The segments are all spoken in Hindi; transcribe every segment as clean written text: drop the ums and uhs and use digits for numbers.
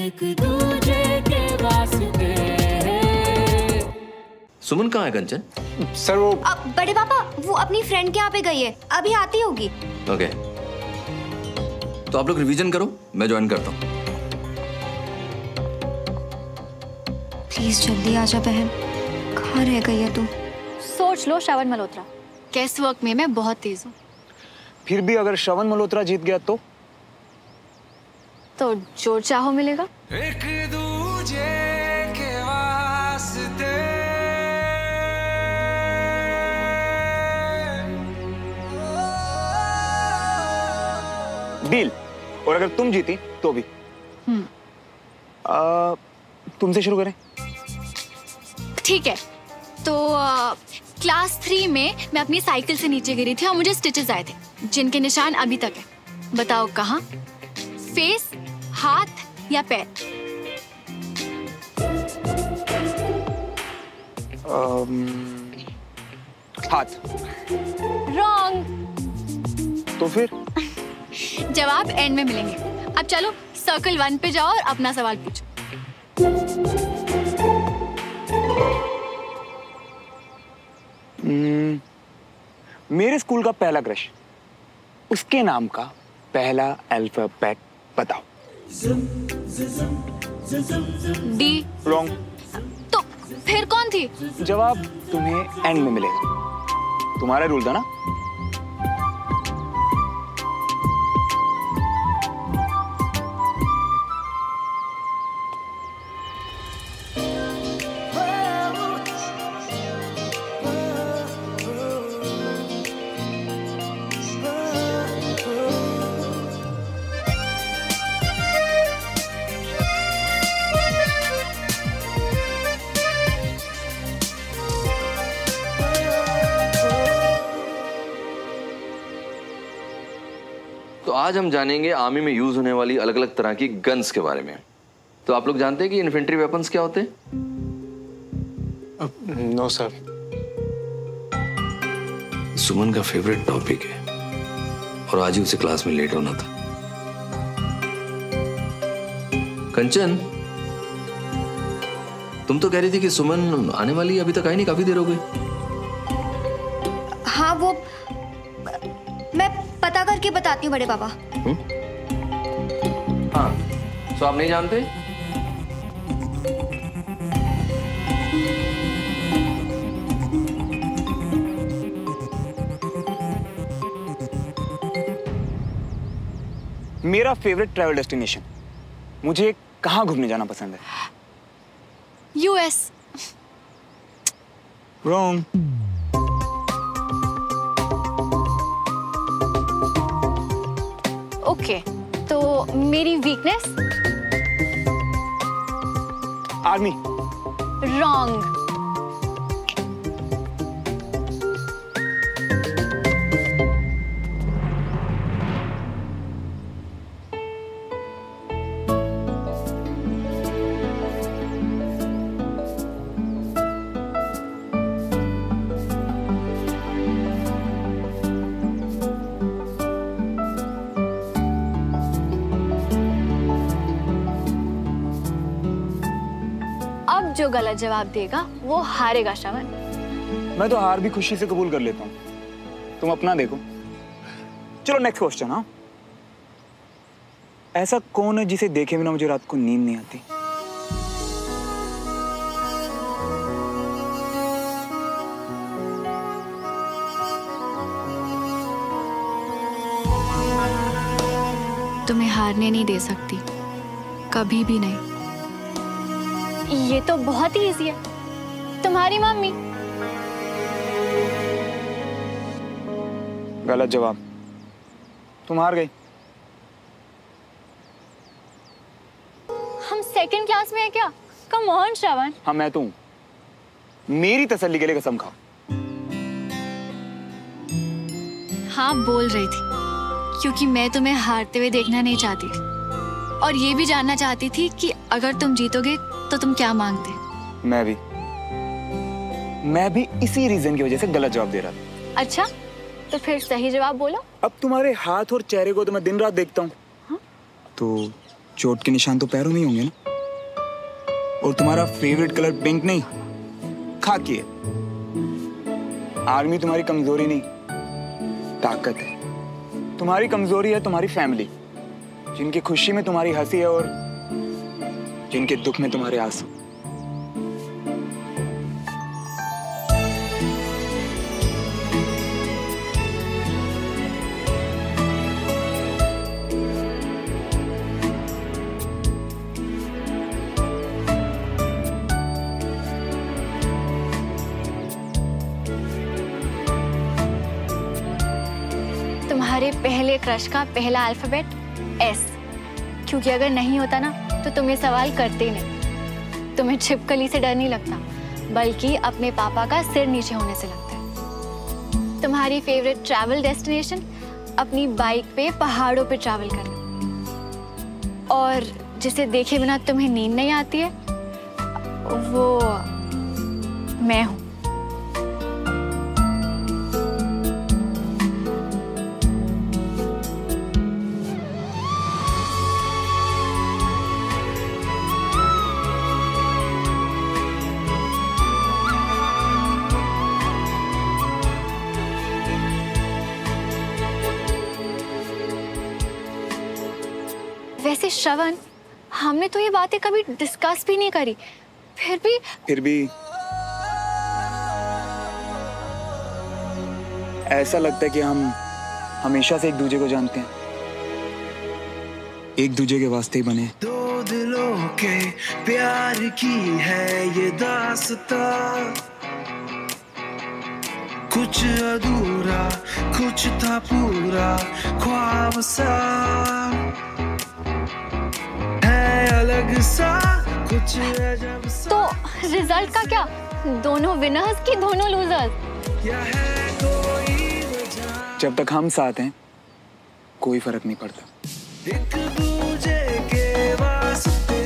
एक दूजे के वास्ते। सुमन कहाँ है कंचन? सर वो बड़े पापा वो अपनी फ्रेंड के यहाँ पे गई है, अभी आती होगी। ओके तो आप लोग रिवीजन करो, मैं ज्वाइन करता हूँ। प्लीज जल्दी आजा बहन, कहाँ रह गई है तू? सोच लो श्रवण मल्होत्रा, कैस वर्क में मैं बहुत तेज हूँ। फिर भी अगर श्रवण मल्होत्रा जीत गया तो जो चाहो मिलेगा। एक दूजे के वास्ते। डील। और अगर तुम जीती तो भी। तुमसे शुरू करें? ठीक है तो क्लास 3 में मैं अपनी साइकिल से नीचे गिरी थी और मुझे स्टिचेस आए थे जिनके निशान अभी तक है। बताओ कहाँ? फेस, हाथ या पैर? हाथ। रॉन्ग। तो फिर? जवाब एंड में मिलेंगे। अब चलो सर्कल 1 पे जाओ और अपना सवाल पूछो। मेरे स्कूल का पहला क्रश, उसके नाम का पहला अल्फाबेट बताओ। डी। रॉन्ग। तो फिर कौन थी? जवाब तुम्हें एंड में मिलेगा। तुम्हारा रूल था ना। तो आज हम जानेंगे आर्मी में यूज होने वाली अलग अलग तरह की गन्स के बारे में। तो आप लोग जानते हैं कि इन्फेंट्री वेपन्स क्या होते हैं? No sir. सुमन का फेवरेट टॉपिक है और आज ही उसे क्लास में लेट होना था। कंचन तुम तो कह रही थी कि सुमन आने वाली, अभी तक आई नहीं, काफी देर हो गई। हाँ वो मैं पता करके बताती हूँ बड़े पापा। हाँ तो आप नहीं जानते? मेरा फेवरेट ट्रैवल डेस्टिनेशन, मुझे कहाँ घूमने जाना पसंद है? यूएस। रॉन्ग। ओके तो मेरी वीकनेस? आर्मी। रॉन्ग। अब जो गलत जवाब देगा वो हारेगा श्रवण। मैं तो हार भी खुशी से कबूल कर लेता हूँ, तुम अपना देखो। चलो नेक्स्ट क्वेश्चन। हाँ, ऐसा कौन है जिसे देखे बिना मुझे रात को नींद नहीं आती? तुम्हें हारने नहीं दे सकती, कभी भी नहीं। ये तो बहुत ही इजी है, तुम्हारी मम्मी। गलत जवाब, तुम हार गई। हम सेकंड क्लास में है क्या? कम ऑन श्रवण। हाँ मैं तो हूं, मेरी तसल्ली के लिए कसम खाओ। हाँ बोल रही थी, क्योंकि मैं तुम्हें हारते हुए देखना नहीं चाहती थी और ये भी जानना चाहती थी कि अगर तुम जीतोगे तो तुम क्या मांगते। मैं भी इसी रीजन की वजह से गलत जवाब दे रहा था। अच्छा तो फिर सही जवाब बोलो। अब तुम्हारे हाथ और चेहरे को तो मैं दिन रात देखता हूँ। हाँ? तो चोट के निशान तो पैरों में ही होंगे ना। और तुम्हारा फेवरेट कलर पिंक नहीं, खाकी है। आर्मी तुम्हारी कमजोरी नहीं, ताकत है। तुम्हारी कमजोरी है तुम्हारी फैमिली, जिनकी खुशी में तुम्हारी हंसी है और जिनके दुख में तुम्हारे आंसू। तुम्हारे पहले क्रश का पहला अल्फाबेट S, क्योंकि अगर नहीं होता ना तो तुम ये सवाल करते ही नहीं। तुम्हें छिपकली से डर नहीं लगता, बल्कि अपने पापा का सिर नीचे होने से लगता है। तुम्हारी फेवरेट ट्रैवल डेस्टिनेशन अपनी बाइक पे पहाड़ों पे ट्रैवल करना, और जिसे देखे बिना तुम्हें नींद नहीं आती है वो मैं हूँ। वैसे श्रवण, हमने तो ये बातें कभी डिस्कस भी नहीं करी, फिर भी ऐसा लगता है कि हम हमेशा से एक दूसरे को जानते हैं, एक दूसरे के वास्ते ही बने। दो दिलों के प्यार की है ये दास्तां, कुछ अधूरा कुछ था पूरा ख्वाब सा, अलग सा कुछ अजब सा। तो रिजल्ट का क्या? दोनों विनर्स की दोनों लूजर्स? क्या है कोई वजह? जब तक हम साथ हैं कोई फर्क नहीं पड़ता। एक दूजे के वास्ते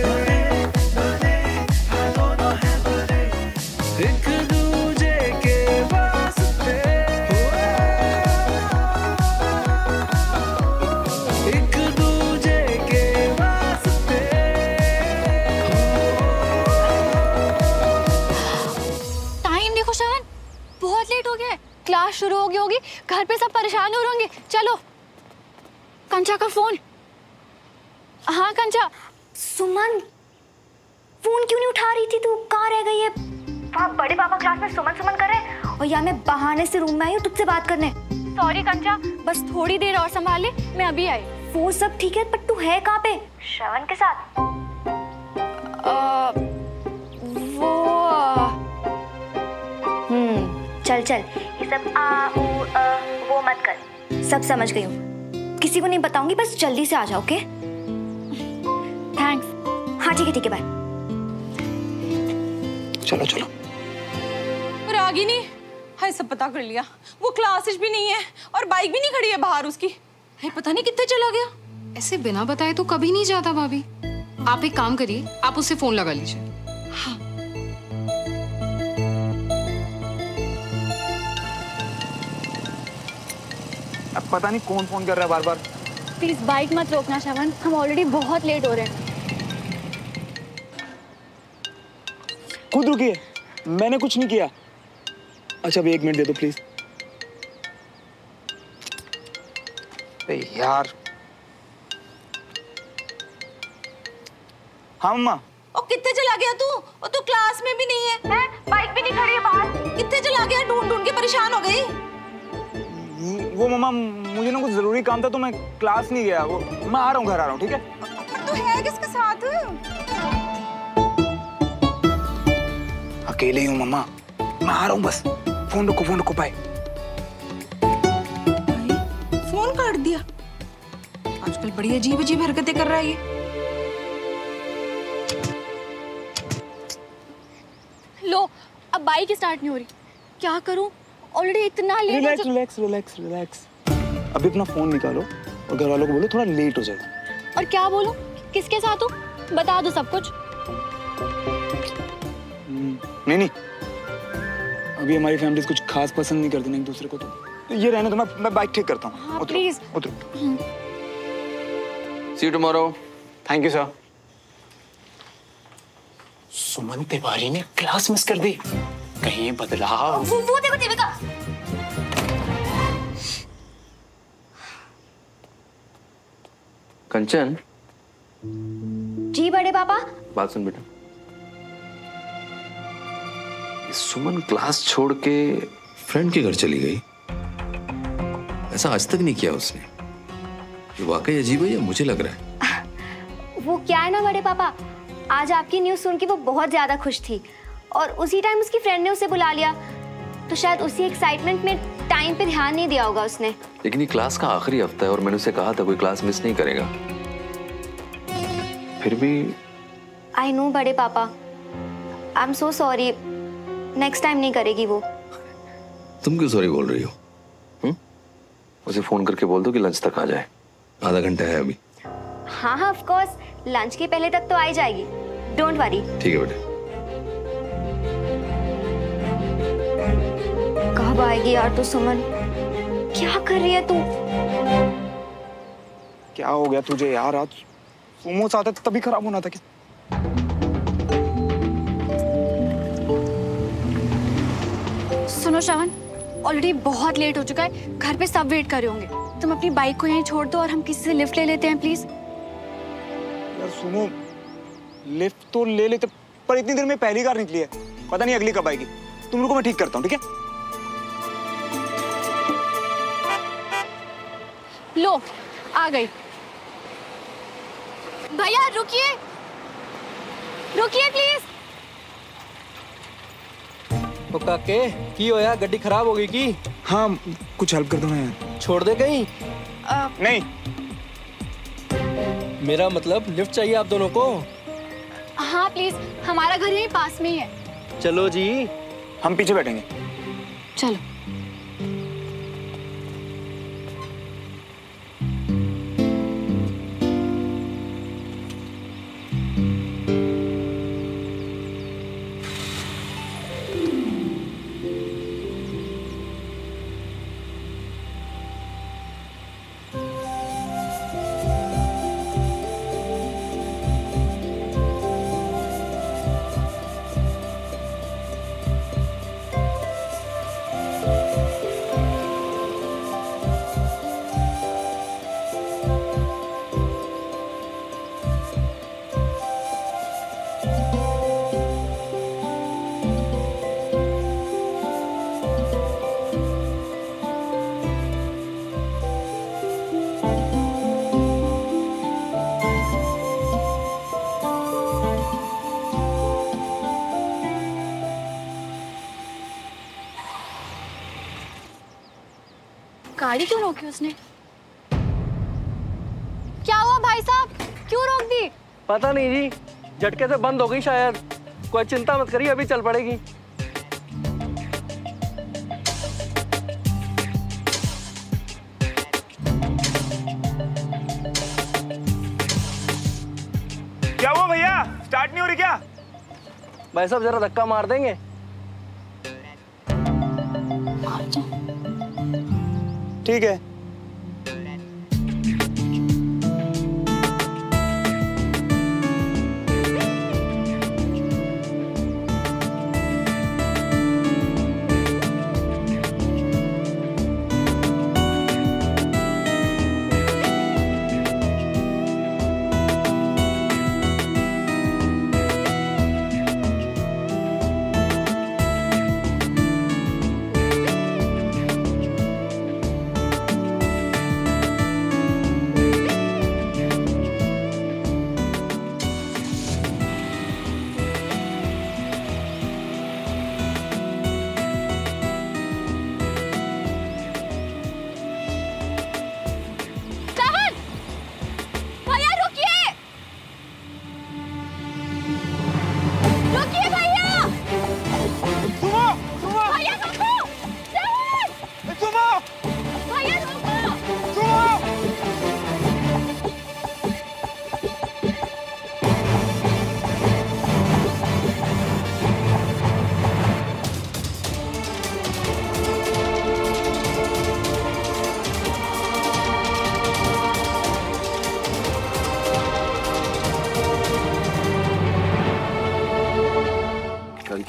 बने, हाँ दोनों हैं बने, एक दूजे के वास्ते, एक दूजे के वास्ते। टाइम देखो श्रवण, बहुत लेट हो गया है, क्लास शुरू हो गई होगी, घर पे सब परेशान हो रहे होंगे। चलो। कंचा का फोन। हाँ कंचा। सुमन, फोन क्यों नहीं उठा रही थी तू? कहाँ रह गई है? वहाँ बड़े पापा क्लास में सुमन सुमन कर रहे हैं और यहाँ मैं बहाने से रूम में आई हूँ तुझसे बात करने। सॉरी कंचा, बस थोड़ी देर और संभाल ले, मैं अभी आई। वो सब ठीक है, पर तू है कहाँ पे? श्रवण के साथ? चल चल, ये सब वो मत कर, सब समझ गई हूँ। किसी को नहीं बताऊंगी, बस जल्दी से आ जाओ, ओके? थैंक्स। हाँ ठीक है बाय। चलो चलो। रागिनी, हाय सब पता कर लिया, वो क्लासेस भी नहीं है और बाइक भी नहीं खड़ी है बाहर उसकी। हाय पता नहीं कितने चला गया। ऐसे बिना बताए तो कभी नहीं जाता भाभी। आप एक काम करिए, आप उससे फोन लगा लीजिए। हाँ। अब पता नहीं कौन फोन कर रहा है बार बार। प्लीज बाइक मत रोकना श्रवण, हम ऑलरेडी बहुत लेट हो रहे हैं। खुद रुकिए, मैंने कुछ नहीं किया। अच्छा अभी 1 मिनट दे दो प्लीज। यार। हाँ मम्मा। और कितने चला गया तू? और तू क्लास में भी नहीं है, बाइक भी नहीं खड़ी है बाहर। कितने चला गया? ढूंढ ढूंढ के परेशान हो गई। वो मम्मा मुझे ना कुछ जरूरी काम था तो मैं क्लास नहीं गया। वो मैं आ रहा हूँ, घर आ रहा हूँ, ठीक है? पर तू है किसके साथ? अकेले ही हूँ मम्मा, मैं आ रहा हूँ बस। फोन रखो बाय। फोन काट दिया। आजकल बड़ी अजीब अजीब हरकतें कर रहा है ये। लो, अब बाइक स्टार्ट नहीं हो रही, क्या करूं? ऑलरेडी इतना लेट हो चुका। रिलैक्स। अभी अपना फोन निकालो और घर वालों को बोलो थोड़ा लेट हो जाएगा। और क्या बोलूं? किसके साथ हूँ? बता दो सब कुछ। नहीं, अभी हमारी फैमिली कुछ खास पसंद नहीं करती ना एक दूसरे को, तो ये रहने दो, मैं बाइक ठीक करता हूँ। हाँ, प्लीज। उतरो। See you tomorrow. Thank you sir. Suman Tiwari ने क्लास मिस कर दी, कहीं बदलाव। वो देखो देविका। कंचन, जी बड़े पापा। बात सुन बेटा। सुमन क्लास छोड़ के फ्रेंड के घर चली गई, ऐसा आज तक नहीं किया उसने। ये वाकई अजीब है या मुझे लग रहा है? वो क्या है ना बड़े पापा, आज आपकी न्यूज़ सुन के वो बहुत ज्यादा खुश थी और उसी टाइम उसकी फ्रेंड ने उसे बुला लिया, तो शायद उसी एक्साइटमेंट में टाइम पे ध्यान नहीं दिया होगा उसने। लेकिन ये क्लास का आखिरी हफ्ता है और मैंने उसे कहा था कोई क्लास मिस नहीं करेगा, फिर भी। आई नो बड़े पापा, I am so sorry. Next time नहीं करेगी वो। तुम क्यों सॉरी बोल रही हो? उसे फोन करके बोल दो कि लंच तक आ जाए, आधा घंटा है अभी। हाँ हाँ ऑफ कोर्स, लंच के पहले तक तो आ ही जाएगी, डोंट वरी। ठीक है बेटे। कब आएगी यार तू सुमन? क्या कर रही है तू? क्या हो गया तुझे यार? आज मोमोस आते तो तभी खराब होना था क्या? सुनो श्रवण, ऑलरेडी बहुत लेट हो चुका है, घर पे सब वेट कर रहे होंगे। तुम अपनी बाइक को यहीं छोड़ दो और हम किसी से लिफ्ट ले लेते हैं प्लीज। यार सुनो, लिफ्ट तो ले लेते, पर इतनी देर में पहली कार निकली है, पता नहीं अगली कब आएगी। तुम रुको, मैं ठीक करता हूँ, ठीक है? लो आ गई। भैया रुकिए, रुकिए प्लीज। तो काके की होया, गड्डी खराब हो गई की? हाँ, कुछ हेल्प कर दो ना यार। छोड़ दे कहीं? नहीं, मेरा मतलब लिफ्ट चाहिए आप दोनों को। हाँ प्लीज, हमारा घर यहीं पास में ही है। चलो जी। हम पीछे बैठेंगे। चलो। गाड़ी क्यों रोकी उसने? क्या हुआ भाई साहब, क्यों रोक दी? पता नहीं जी, झटके से बंद हो गई शायद। कोई चिंता मत करिए, अभी चल पड़ेगी। क्या हुआ भैया? स्टार्ट नहीं हो रही क्या? भाई साहब जरा धक्का मार देंगे? ठीक है।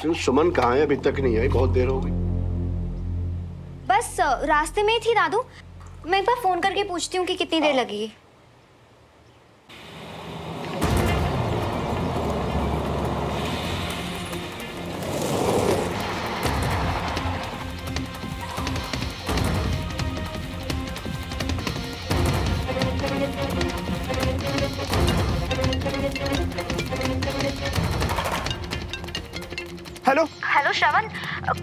लेकिन सुमन कहाँ है? अभी तक नहीं आई, बहुत देर हो गई। बस रास्ते में ही थी दादू। मैं एक बार फोन करके पूछती हूँ कि कितनी देर लगेगी। हेलो हेलो श्रवण,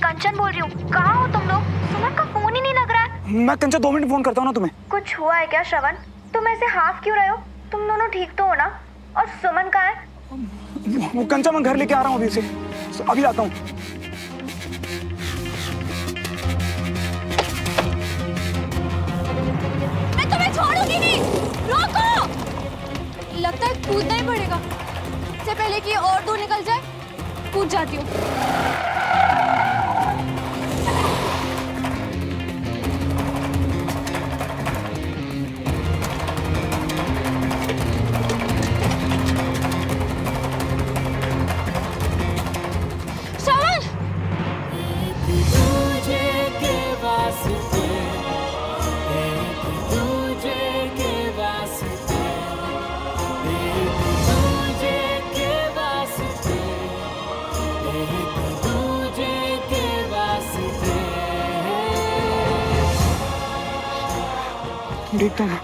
कंचन बोल रही हूँ। कहाँ हो तुम लोग? सुमन का फोन ही नहीं लग रहा है। मैं कंचन 2 मिनट फोन करता हूँ ना तुम्हें। कुछ हुआ है क्या श्रवण? तुम ऐसे हाफ क्यों रहे हो? तुम दोनों ठीक तो हो ना? और सुमन कहाँ है? वो कंचन मैं घर लेके आ रहा हूँ अभी से, अभी आता हूँ। मैं तुम्हें छोड़ूंगी नहीं, रोको। लगता है कूदना ही पड़ेगा। इससे पहले कि और दूर निकल जाए, कूद जाती हूँ। देखता हूँ।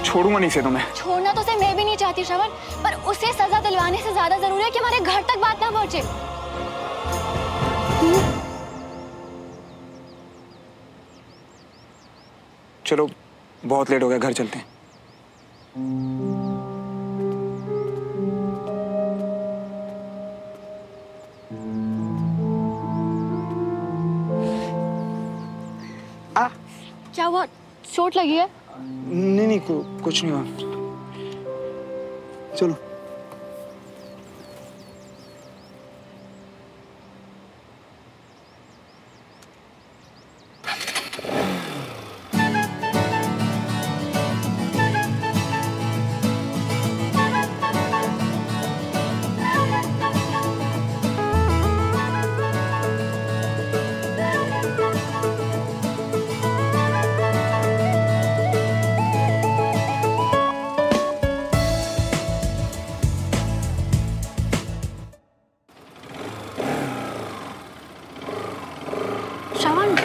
छोड़ूंगा नहीं से तुम्हें। छोड़ना तो उसे मैं भी नहीं चाहती श्रवण, पर उसे सजा दिलवाने से ज्यादा जरूरी है कि हमारे घर तक बात ना पहुंचे। चलो बहुत लेट हो गया, घर चलते हैं। क्या हुआ? चोट लगी है? नहीं, कुछ नहीं हुआ। चलो।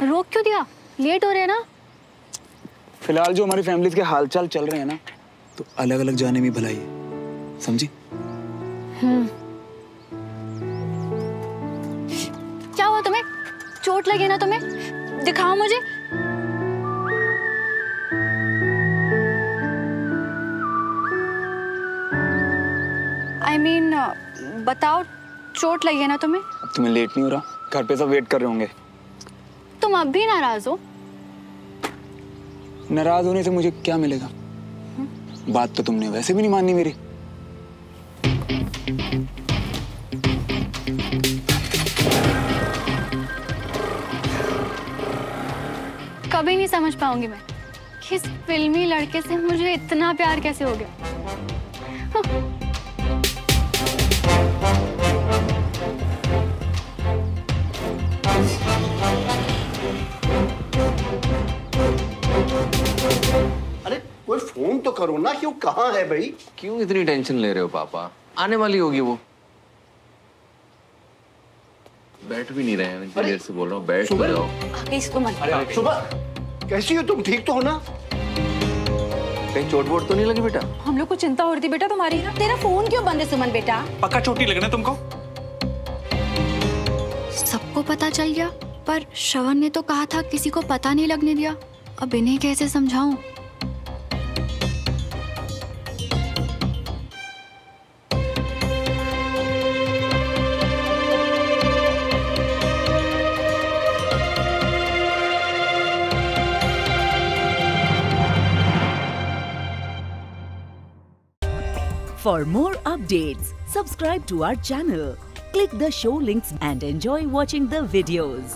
रोक क्यों दिया? लेट हो रहे हैं ना। फिलहाल जो हमारी फैमिलीज के हालचाल चल रहे हैं ना, तो अलग अलग जाने में भलाई है, समझी? क्या हुआ तुम्हें? चोट लगी ना तुम्हें? दिखाओ मुझे। I mean, बताओ, चोट लगी है ना तुम्हें? अब तुम्हें लेट नहीं हो रहा? घर पे सब वेट कर रहे होंगे। तुम अब भी नाराज हो? नाराज होने से मुझे क्या मिलेगा? बात तो तुमने वैसे भी नहीं माननी मेरी। कभी नहीं समझ पाऊंगी मैं कि इस फिल्मी लड़के से मुझे इतना प्यार कैसे हो गया। अरे कोई फोन तो करो ना, क्यों कहाँ है भाई? क्यों इतनी टेंशन ले रहे हो पापा? आने वाली होगी वो। बैठ भी नहीं रहे हैं, इतनी देर से बोल रहा हूँ बैठ तो जाओ। अरे सुबह कैसी हो तुम? ठीक तो हो ना? कहीं चोट वोट तो नहीं लगी बेटा? हम लोग को चिंता हो रही थी बेटा तुम्हारी। तेरा फोन क्यों बंद है सुमन बेटा? पक्का चोटी लगना तुमको? सबको पता चल गया, पर श्रवण ने तो कहा था किसी को पता नहीं लगने दिया। अब इन्हें कैसे समझाऊं? For more updates, subscribe to our channel, click the show links and enjoy watching the videos.